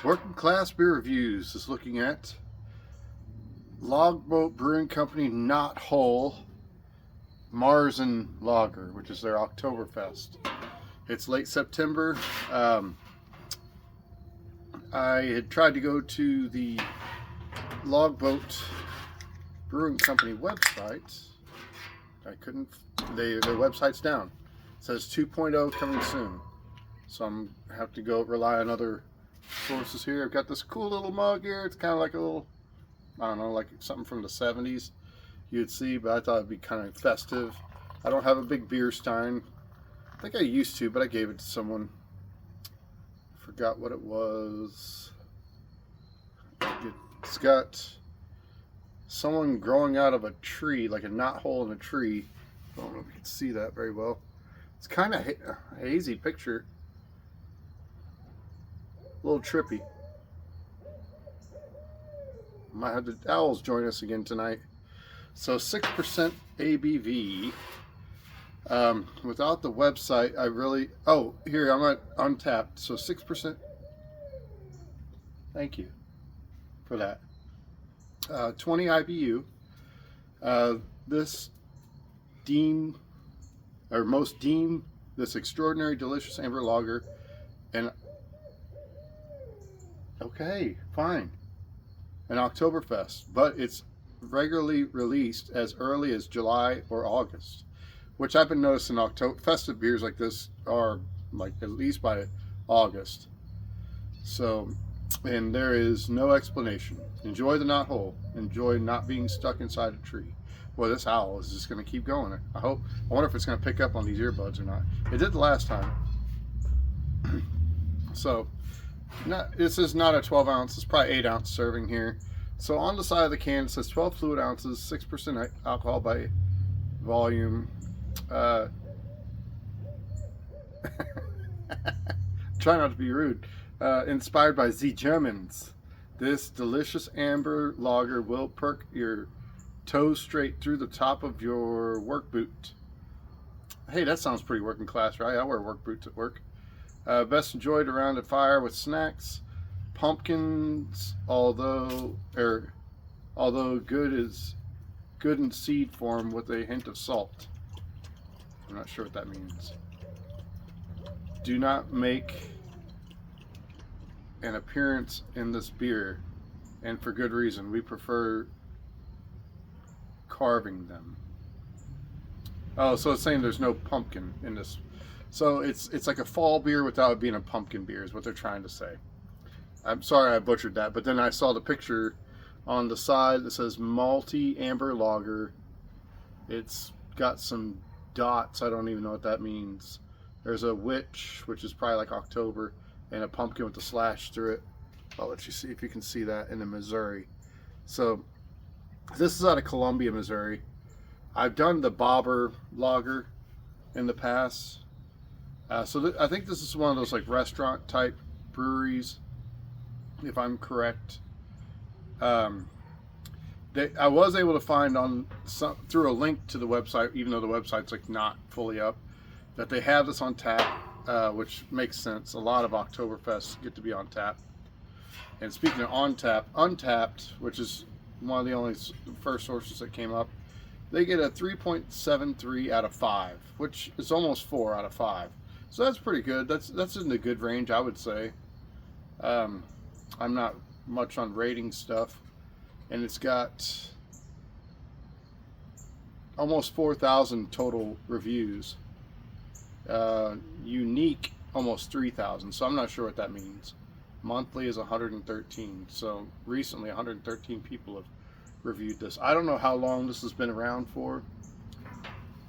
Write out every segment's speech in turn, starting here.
Working Class Beer Reviews is looking at Longboat Brewing Company Knothole Márzen Lager, which is their Octoberfest. It's late September. I had tried to go to the Longboat Brewing Company website. I couldn't. Their website's down. It says 2.0 coming soon. So I'm have to go rely on other sources here. I've got this cool little mug here. It's kind of like a little, I don't know, like something from the 70s you'd see, but I thought it'd be kind of festive. I don't have a big beer stein. I think I used to, but I gave it to someone. Forgot what it was. It's got someone growing out of a tree, like a knothole in a tree. I don't know if you can see that very well. It's kind of a hazy picture. A little trippy. Might have the owls join us again tonight. So 6% ABV. Without the website, I really... Oh, here, I'm at Untapped. So 6%. Thank you for that. 20 IBU. This this extraordinary delicious amber lager, and okay, fine, an Oktoberfest, but it's regularly released as early as July or August, which I've been noticing. Festive beers like this are like at least by August. So, and there is no explanation. Enjoy the knothole. Enjoy not being stuck inside a tree. Well, this owl is just going to keep going. I wonder if it's going to pick up on these earbuds or not. It did the last time. So, this is not a 12 ounce. It's probably 8 ounce serving here. So on the side of the can it says 12 fluid ounces, 6% alcohol by volume. Try not to be rude. Inspired by the Germans. This delicious amber lager will perk your toes straight through the top of your work boot. Hey, that sounds pretty working class, right? I wear work boots at work. Best enjoyed around a fire with snacks. Pumpkins, although good in seed form with a hint of salt. I'm not sure what that means. Do not make an appearance in this beer, and for good reason. We prefer carving them. Oh, so it's saying there's no pumpkin in this. So it's like a fall beer without it being a pumpkin beer is what they're trying to say. I'm sorry I butchered that, but then I saw the picture on the side that says malty amber lager. It's got some dots. I don't even know what that means. There's a witch, which is probably like October, and a pumpkin with a slash through it. I'll let you see if you can see that in the Missouri. So this is out of Columbia, Missouri. I've done the Bobber lager in the past. So I think this is one of those like restaurant type breweries, if I'm correct. I was able to find through a link to the website, even though the website's like not fully up, that they have this on tap, which makes sense. A lot of Oktoberfests get to be on tap. And speaking of on tap, Untapped, which is one of the only first sources that came up, they get a 3.73 out of 5, which is almost 4 out of 5. So that's pretty good. That's in the good range, I would say. I'm not much on rating stuff, and it's got almost 4,000 total reviews. Unique, almost 3,000. So I'm not sure what that means. Monthly is 113. So recently, 113 people have reviewed this. I don't know how long this has been around for.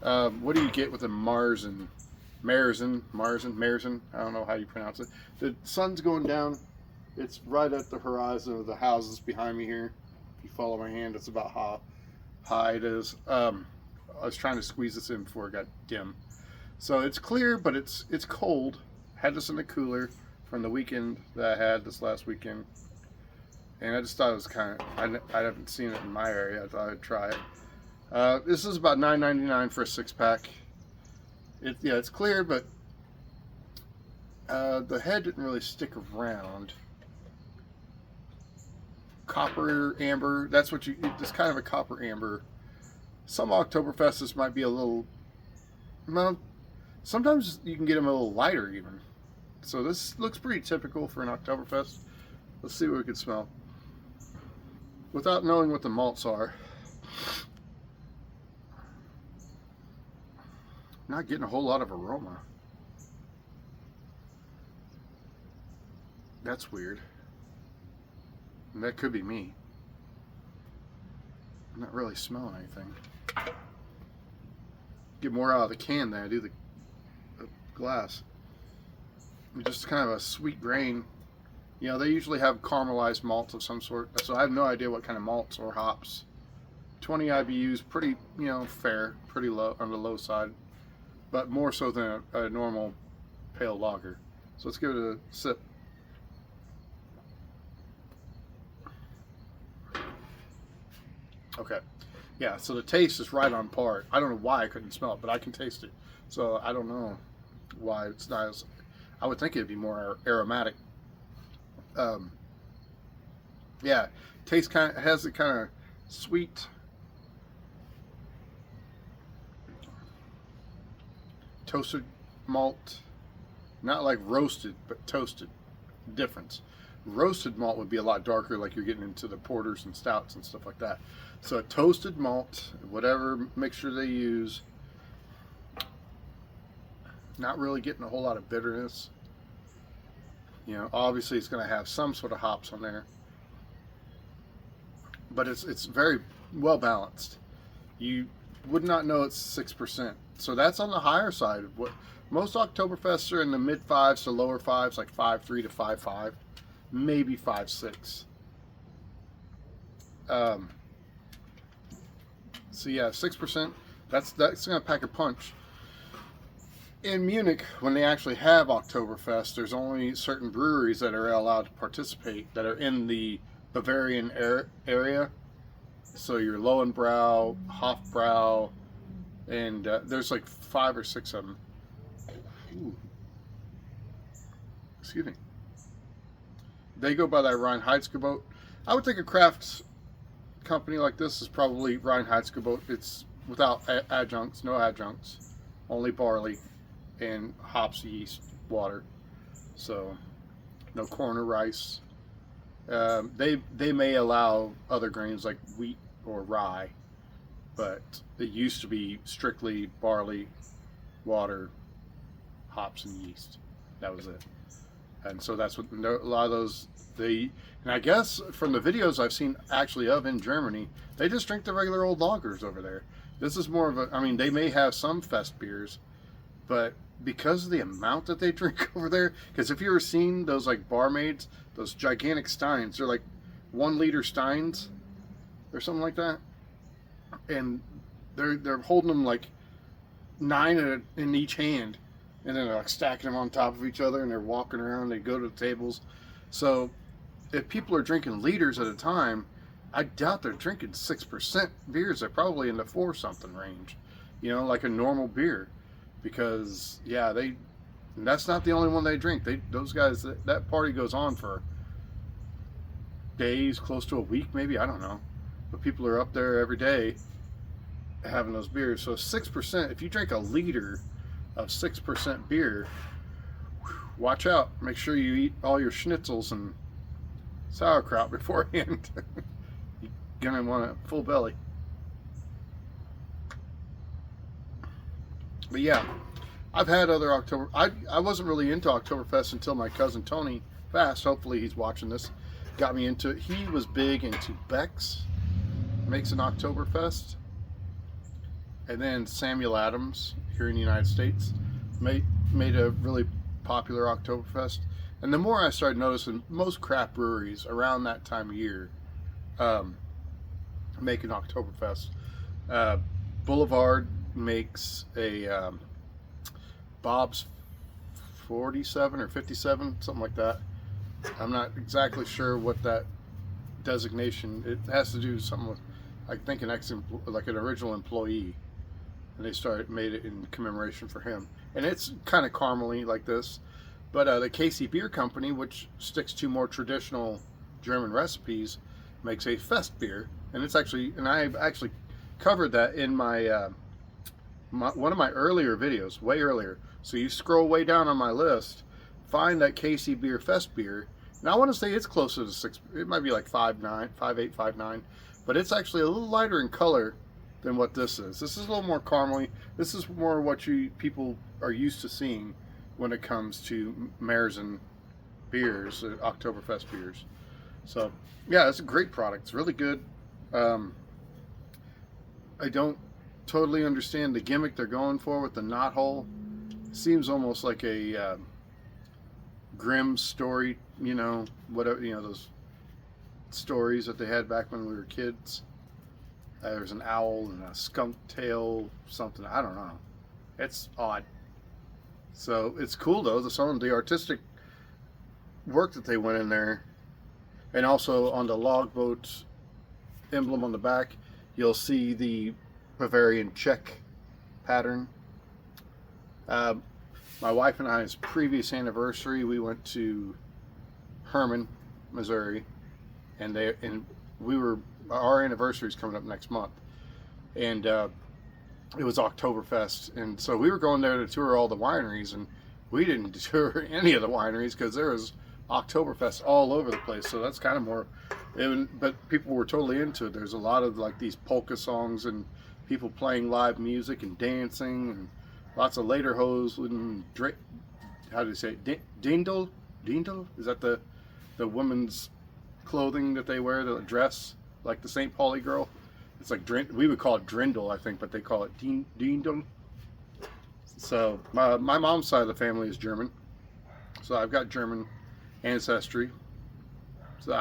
What do you get with a Márzen? Márzen. I don't know how you pronounce it. The sun's going down. It's right at the horizon of the houses behind me here. If you follow my hand, it's about how high it is. I was trying to squeeze this in before it got dim. So it's clear, but it's cold. Had this in the cooler from the weekend that I had this last weekend. And I just thought it was kind of, I haven't seen it in my area. I thought I'd try it. This is about $9.99 for a 6-pack. It's clear, but the head didn't really stick around. copper amber. That's what it's kind of a copper amber. Some Oktoberfests might be a little, well, sometimes you can get them a little lighter even. So this looks pretty typical for an Oktoberfest. Let's see what we can smell. Without knowing what the malts are. Not getting a whole lot of aroma. That's weird. And that could be me. I'm not really smelling anything. Get more out of the can than I do the glass. Just kind of a sweet grain. You know, they usually have caramelized malts of some sort, so I have no idea what kind of malts or hops. 20 IBUs, pretty, you know, fair, pretty low, on the low side, but more so than a normal pale lager. So let's give it a sip. Okay, yeah, so the taste is right on par. I don't know why I couldn't smell it, but I can taste it. So I don't know why it's not as, I would think it'd be more aromatic. Yeah, taste kind of has a kind of sweet, toasted malt, not like roasted, but toasted. Difference. Roasted malt would be a lot darker, like you're getting into the porters and stouts and stuff like that. So a toasted malt, whatever mixture they use, not really getting a whole lot of bitterness. You know, obviously it's going to have some sort of hops on there, but it's very well balanced. You would not know it's 6%. So that's on the higher side of what most Oktoberfests are, in the mid 5s to lower 5s, like 5.3 to 5.5, maybe 5.6. So yeah, 6%. That's going to pack a punch. In Munich, when they actually have Oktoberfest, there's only certain breweries that are allowed to participate that are in the Bavarian area. So your Lowenbrau, Hofbrau, and there's like 5 or 6 of them. Ooh. Excuse me. They go by that Reinheitsgebot. I would think a craft company like this is probably Reinheitsgebot. It's without adjuncts, no adjuncts, only barley and hops, yeast, water. So no corn or rice. They may allow other grains like wheat or rye, but it used to be strictly barley, water, hops, and yeast. That was it. And so that's what a lot of those, and I guess from the videos I've seen actually of in Germany, they just drink the regular old lagers over there. This is more of a, I mean, they may have some fest beers, but because of the amount that they drink over there, because if you ever seen those like barmaids, those gigantic steins, they're like 1 liter steins or something like that, and they're holding them like 9 in each hand, and then they're like stacking them on top of each other, and they're walking around. They go to the tables. So if people are drinking liters at a time, I doubt they're drinking 6% beers. They're probably in the 4 something range, you know, like a normal beer. Because yeah, and that's not the only one they drink. Those guys, that party goes on for days, close to a week maybe, I don't know, but people are up there every day having those beers. So 6%, if you drink a liter of 6% beer, watch out. Make sure you eat all your schnitzels and sauerkraut beforehand. You're gonna want a full belly. But yeah, I've had other I wasn't really into Oktoberfest until my cousin Tony Fast, hopefully he's watching this, got me into it. He was big into Beck's, makes an Oktoberfest. And then Samuel Adams here in the United States made a really popular Oktoberfest. And the more I started noticing, most craft breweries around that time of year make an Oktoberfest. Boulevard makes a Bob's 47 or 57, something like that. I'm not exactly sure what that designation, it has to do something with, I think like an original employee, and they made it in commemoration for him. And it's kind of caramely like this, but the Casey Beer Company, which sticks to more traditional German recipes, makes a fest beer, and it's actually, and I actually covered that in my, one of my earlier videos, way earlier. So you scroll way down on my list, find that KC Beer Fest beer. Now I want to say it's closer to 6. It might be like 5.9, 5.8, 5.9, but it's actually a little lighter in color than what this is. This is a little more caramely. This is more what people are used to seeing when it comes to Märzen beers, Oktoberfest beers. So yeah, it's a great product. It's really good. I don't totally understand the gimmick they're going for with the knothole. Seems almost like a Grimm story, you know, whatever, you know, those stories that they had back when we were kids. There's an owl and a skunk tail, something, I don't know. It's odd. So it's cool though, some of the artistic work that they went in there. And also on the Longboat emblem on the back, you'll see the Bavarian Czech pattern. My wife and I's previous anniversary, we went to Herman, Missouri, and our anniversary is coming up next month, and it was Octoberfest, and so we were going there to tour all the wineries, and we didn't tour any of the wineries because there was Octoberfest all over the place. So that's kind of more, but people were totally into it. There's a lot of like these polka songs and people playing live music and dancing, and lots of lederhosen and how do you say it? Dindel? Is that the women's clothing that they wear, the dress, like the St. Pauli girl? It's like, we would call it drindle, I think, but they call it dindel. So my mom's side of the family is German, so I've got German ancestry. So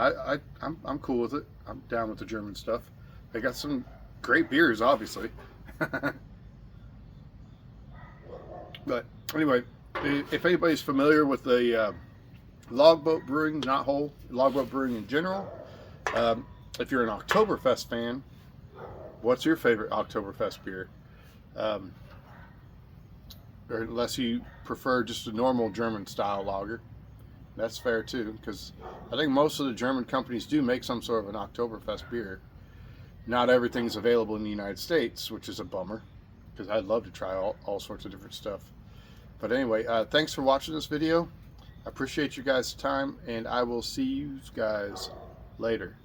I'm cool with it. I'm down with the German stuff. They got some great beers, obviously. But anyway, if anybody's familiar with the Longboat Brewing, Knothole, Longboat Brewing in general, if you're an Oktoberfest fan, what's your favorite Oktoberfest beer? Or unless you prefer just a normal German style lager, that's fair too, because I think most of the German companies do make some sort of an Oktoberfest beer. Not everything's available in the United States, which is a bummer, because I'd love to try all sorts of different stuff. But anyway, thanks for watching this video. I appreciate you guys' time, and I will see you guys later.